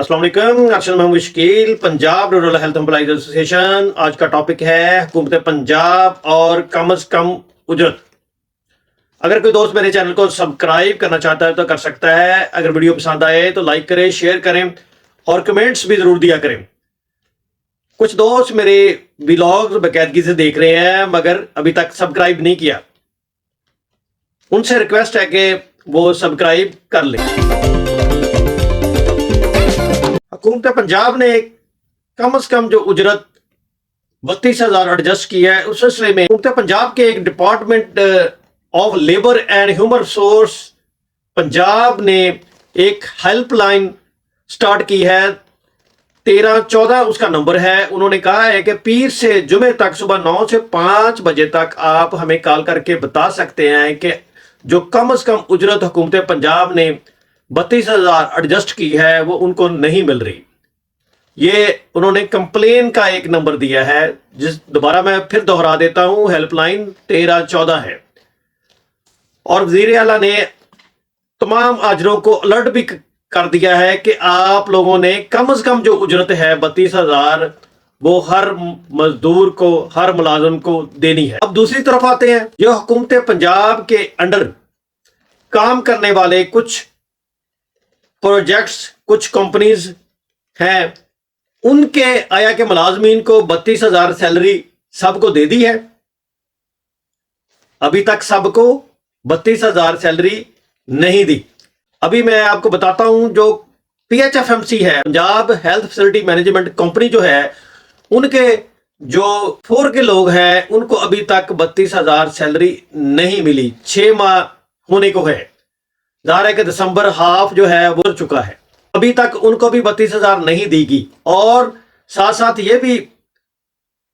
अस्सलाम वालेकुम। Arshad Mahmood Shakeel, Punjab rural health employees association. आज का टॉपिक है हुकूमत पंजाब और कम अज कम उजरत। अगर कोई दोस्त मेरे चैनल को सब्सक्राइब करना चाहता है तो कर सकता है। अगर वीडियो पसंद आए तो लाइक करें, शेयर करें और कमेंट्स भी जरूर दिया करें। कुछ दोस्त मेरे व्लॉग्स बाकायदगी से देख रहे हैं मगर अभी तक सब्सक्राइब नहीं किया। उनसे रिक्वेस्ट है कि वो सब्सक्राइब कर लें। हुकूमत पंजाब ने कम अज कम जो उजरत 32,000 एडजस्ट की है, उस सिलसिले में हुकूमत पंजाब के एक department of labour and human resource Punjab ने एक हेल्पलाइन स्टार्ट की है। 1314 उसका नंबर है। उन्होंने कहा है कि पीर से जुमे तक सुबह 9 से 5 बजे तक आप हमें कॉल करके बता सकते हैं कि जो कम अज कम उजरत हुकूमत पंजाब ने 32,000 एडजस्ट की है वो उनको नहीं मिल रही। ये उन्होंने कंप्लेन का एक नंबर दिया है, जिस दोबारा मैं फिर दोहरा देता हूं, हेल्पलाइन 1314 है। और वजीर आला ने तमाम आजरों को अलर्ट भी कर दिया है कि आप लोगों ने कम से कम जो उजरत है 32,000 वो हर मजदूर को, हर मुलाजिम को देनी है। अब दूसरी तरफ आते हैं, जो हुकूमत पंजाब के अंडर काम करने वाले कुछ प्रोजेक्ट्स, कुछ कंपनीज हैं, उनके आया के मुलाजमीन को 32,000 सैलरी सबको दे दी है। अभी तक सबको 32,000 सैलरी नहीं दी। अभी मैं आपको बताता हूं, जो PHFMC है, Punjab health facility management company जो है, उनके जो 4 के लोग हैं उनको अभी तक 32,000 सैलरी नहीं मिली। 6 माह होने को है। ज़ाहिर है कि दिसंबर हाफ जो है वो चुका है, अभी तक उनको भी 32,000 नहीं दी गई। और साथ साथ ये भी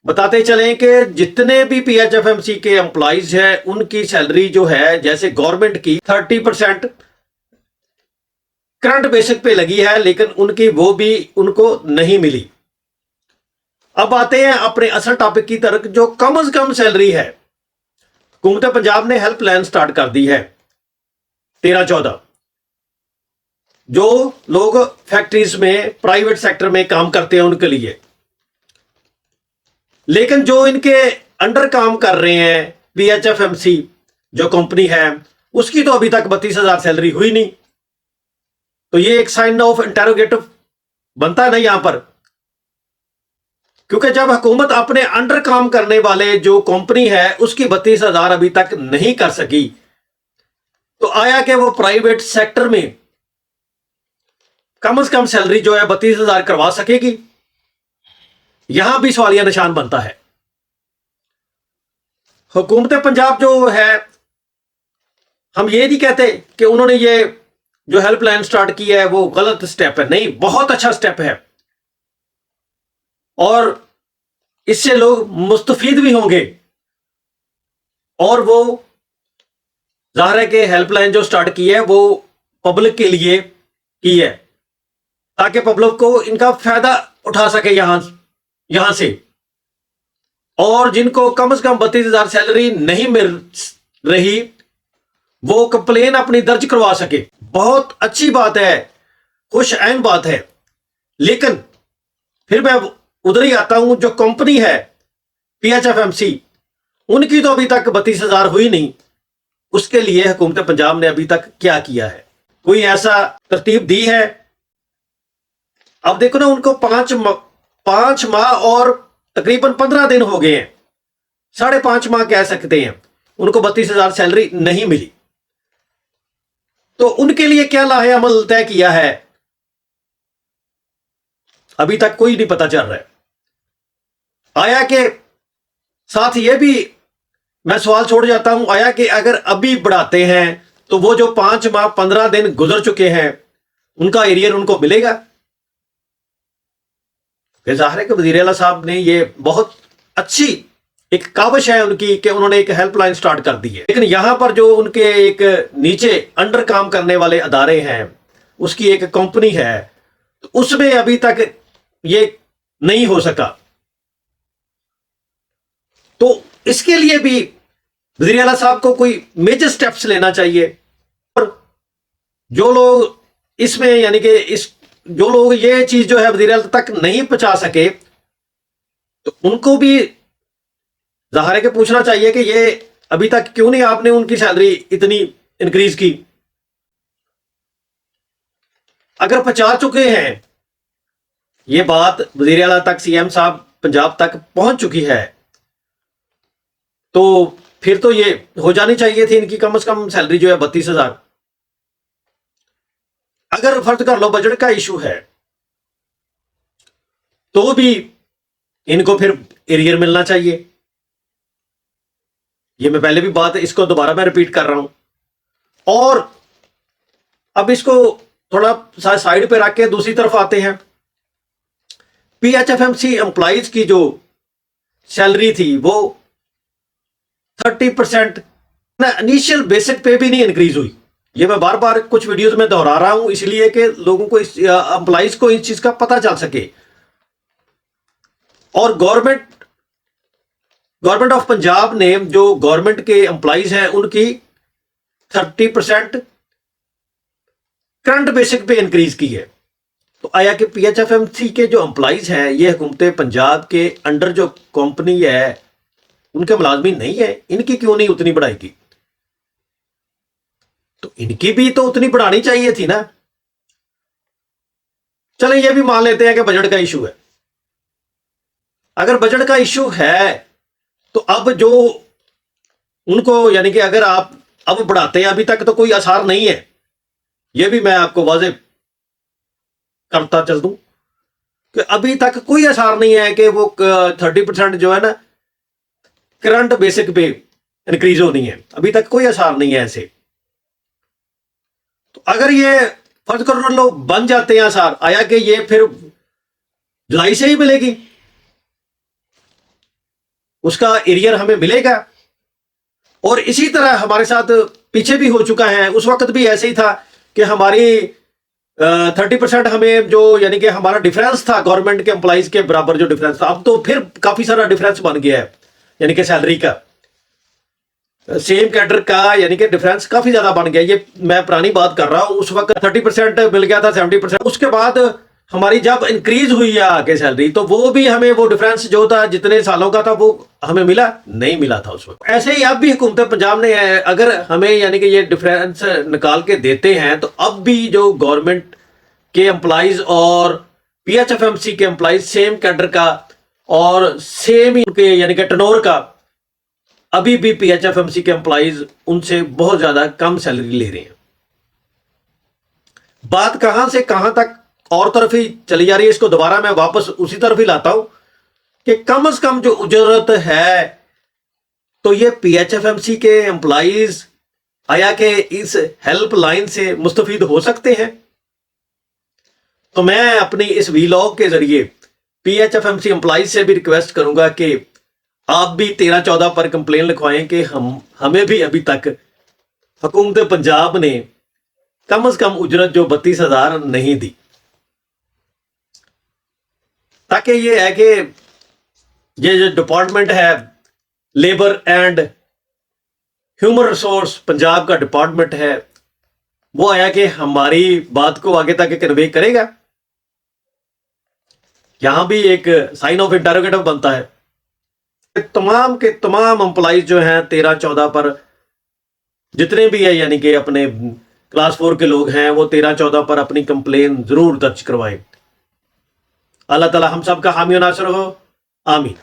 बताते चलें कि जितने भी PHFMC के एम्प्लॉइज हैं उनकी सैलरी जो है, जैसे गवर्नमेंट की 30% करंट बेसिक पे लगी है, लेकिन उनकी वो भी उनको नहीं मिली। अब आते हैं अपने असल टॉपिक की तरफ, जो कम से कम सैलरी है। हुकूमत पंजाब ने हेल्पलाइन स्टार्ट कर दी है 1314। जो लोग फैक्ट्रीज में, प्राइवेट सेक्टर में काम करते हैं उनके लिए। लेकिन जो इनके अंडर काम कर रहे हैं PHFMC जो कंपनी है, उसकी तो अभी तक 32,000 सैलरी हुई नहीं। तो ये एक साइन ऑफ इंटेरोगेटिव बनता है ना यहां पर, क्योंकि जब हुकूमत अपने अंडर काम करने वाले जो कंपनी है उसकी 32,000 अभी तक नहीं कर सकी, तो आया कि वो प्राइवेट सेक्टर में कम से कम सैलरी जो है 32,000 करवा सकेगी? यहां भी सवालिया निशान बनता है। हुकूमत पंजाब जो है, हम ये नहीं कहते कि उन्होंने ये जो हेल्पलाइन स्टार्ट की है वो गलत स्टेप है, नहीं, बहुत अच्छा स्टेप है और इससे लोग मुस्तफीद भी होंगे। और वो जाहिर है कि हेल्पलाइन जो स्टार्ट की है वो पब्लिक के लिए की है, ताकि पब्लिक को इनका फायदा उठा सके यहां से। और जिनको कम से कम 32,000 सैलरी नहीं मिल रही वो कंप्लेन अपनी दर्ज करवा सके। बहुत अच्छी बात है, खुश ऐन बात है। लेकिन फिर मैं उधर ही आता हूं, जो कंपनी है PHFMC, उनकी तो अभी तक 32,000 हुई नहीं। उसके लिए हुकूमत पंजाब ने अभी तक क्या किया है? कोई ऐसा तरतीब दी है? अब देखो ना, उनको 5 माह और तकरीबन 15 दिन हो गए हैं, 5.5 माह कह सकते हैं, उनको 32,000 सैलरी नहीं मिली। तो उनके लिए क्या लाहे अमल तय किया है, अभी तक कोई नहीं पता चल रहा है। आया कि साथ ये भी मैं सवाल छोड़ जाता हूं, आया कि अगर अभी बढ़ाते हैं तो वो जो 5 माह 15 दिन गुजर चुके हैं उनका एरियर उनको मिलेगा? जाहिर है कि वज़ीर आला साहब ने ये बहुत अच्छी एक काविश है उनकी कि उन्होंने एक हेल्पलाइन स्टार्ट कर दी है। लेकिन यहां पर जो उनके एक नीचे अंडर काम करने वाले अदारे हैं, उसकी एक कंपनी है, तो उसमें अभी तक ये नहीं हो सका। तो इसके लिए भी वज़ीर आला साहब को कोई मेजर स्टेप्स लेना चाहिए। और जो लोग इसमें यानी कि इस जो लोग ये चीज जो है वज़ीर आला तक नहीं पहुंचा सके, तो उनको भी जाहिर है कि पूछना चाहिए कि ये अभी तक क्यों नहीं आपने उनकी सैलरी इतनी इंक्रीज की। अगर पहुंचा चुके हैं, ये बात वज़ीर आला तक, सीएम साहब पंजाब तक पहुंच चुकी है, तो फिर तो ये हो जानी चाहिए थी इनकी कम से कम सैलरी जो है 32,000। अगर फर्ज कर लो बजट का इशू है, तो भी इनको फिर एरियर मिलना चाहिए। ये मैं पहले भी बात, इसको दोबारा मैं रिपीट कर रहा हूं। और अब इसको थोड़ा सा साइड पे रख के दूसरी तरफ आते हैं। पीएचएफएमसी एम्प्लॉइज की जो सैलरी थी वो 30% इनिशियल बेसिक पे भी नहीं इंक्रीज हुई। ये मैं बार बार कुछ वीडियोस में दोहरा रहा हूं, इसलिए कि लोगों को, एम्प्लॉइज को इस चीज का पता चल सके। और गवर्नमेंट ऑफ पंजाब ने जो गवर्नमेंट के एम्प्लॉइज हैं उनकी 30% करंट बेसिक पे इंक्रीज की है। तो आया कि पीएचएफएमसी के जो एम्प्लॉइज हैं, ये हुकूमत पंजाब के अंडर जो कंपनी है उनके मुलाजमीन नहीं है, इनकी क्यों नहीं उतनी बढ़ाई की? तो इनकी भी तो उतनी बढ़ानी चाहिए थी ना। चले ये भी मान लेते हैं कि बजट का इशू है। अगर बजट का इशू है तो अब जो उनको, यानी कि अगर आप अब बढ़ाते हैं, अभी तक तो कोई आसार नहीं है, यह भी मैं आपको वाजे करता चल दूं कि अभी तक कोई आसार नहीं है कि वो 30% जो है ना करंट बेसिक पे इंक्रीज होनी है। अभी तक कोई आसार नहीं है ऐसे। तो अगर ये फर्ज कर लो बन जाते हैं आसार, आया कि ये फिर जुलाई से ही मिलेगी, उसका एरियर हमें मिलेगा। और इसी तरह हमारे साथ पीछे भी हो चुका है, उस वक्त भी ऐसे ही था कि हमारी 30% हमें जो, यानी कि हमारा डिफरेंस था गवर्नमेंट के एम्प्लॉइज के बराबर जो डिफरेंस था, अब तो फिर काफी सारा डिफरेंस बन गया है, यानी कि सैलरी का, सेम कैडर का, यानी कि डिफरेंस काफी ज्यादा बन गया। ये मैं पुरानी बात कर रहा हूं, उस वक्त 30% मिल गया था, 70%। उसके बाद हमारी जब इंक्रीज हुई है आगे सैलरी, तो वो भी हमें वो डिफरेंस जो था जितने सालों का था वो हमें मिला नहीं, मिला था उस वक्त। ऐसे ही अब भी हुकूमत पंजाब ने अगर हमें, यानी कि ये डिफरेंस निकाल के देते हैं, तो अब भी जो गवर्नमेंट के एम्प्लॉइज और पीएचएफएमसी के एम्प्लॉइज सेम कैडर का और सेम उनके, यानी कि टर्नओवर का, अभी भी पीएचएफएमसी के एम्प्लॉइज उनसे बहुत ज्यादा कम सैलरी ले रहे हैं। बात कहां से कहां तक और तरफ ही चली जा रही है, इसको दोबारा मैं वापस उसी तरफ ही लाता हूं कि कम से कम जो उजरत है, तो ये पीएचएफएमसी के एम्प्लॉइज आया कि इस हेल्पलाइन से मुस्तफीद हो सकते हैं। तो मैं अपनी इस वीलॉग के जरिए पीएचएफएमसी एम्प्लॉइज से भी रिक्वेस्ट करूंगा कि आप भी 13-14 पर कंप्लेन लिखवाएं कि हमें भी अभी तक हुकूमत पंजाब ने कम से कम उजरत जो 32,000 नहीं दी, ताकि ये है कि ये जो डिपार्टमेंट है labour and human resource Punjab का डिपार्टमेंट है, वो आया कि हमारी बात को आगे तक कन्वे करेगा। यहां भी एक साइन ऑफ इंटरोगेटिव बनता है। तमाम के तमाम एम्प्लॉइज जो हैं 13-14 पर जितने भी है, यानी कि अपने क्लास 4 के लोग हैं, वो 13-14 पर अपनी कंप्लेन जरूर दर्ज करवाएं। अल्लाह ताला हम सब का हामी और नासिर हो, आमीन।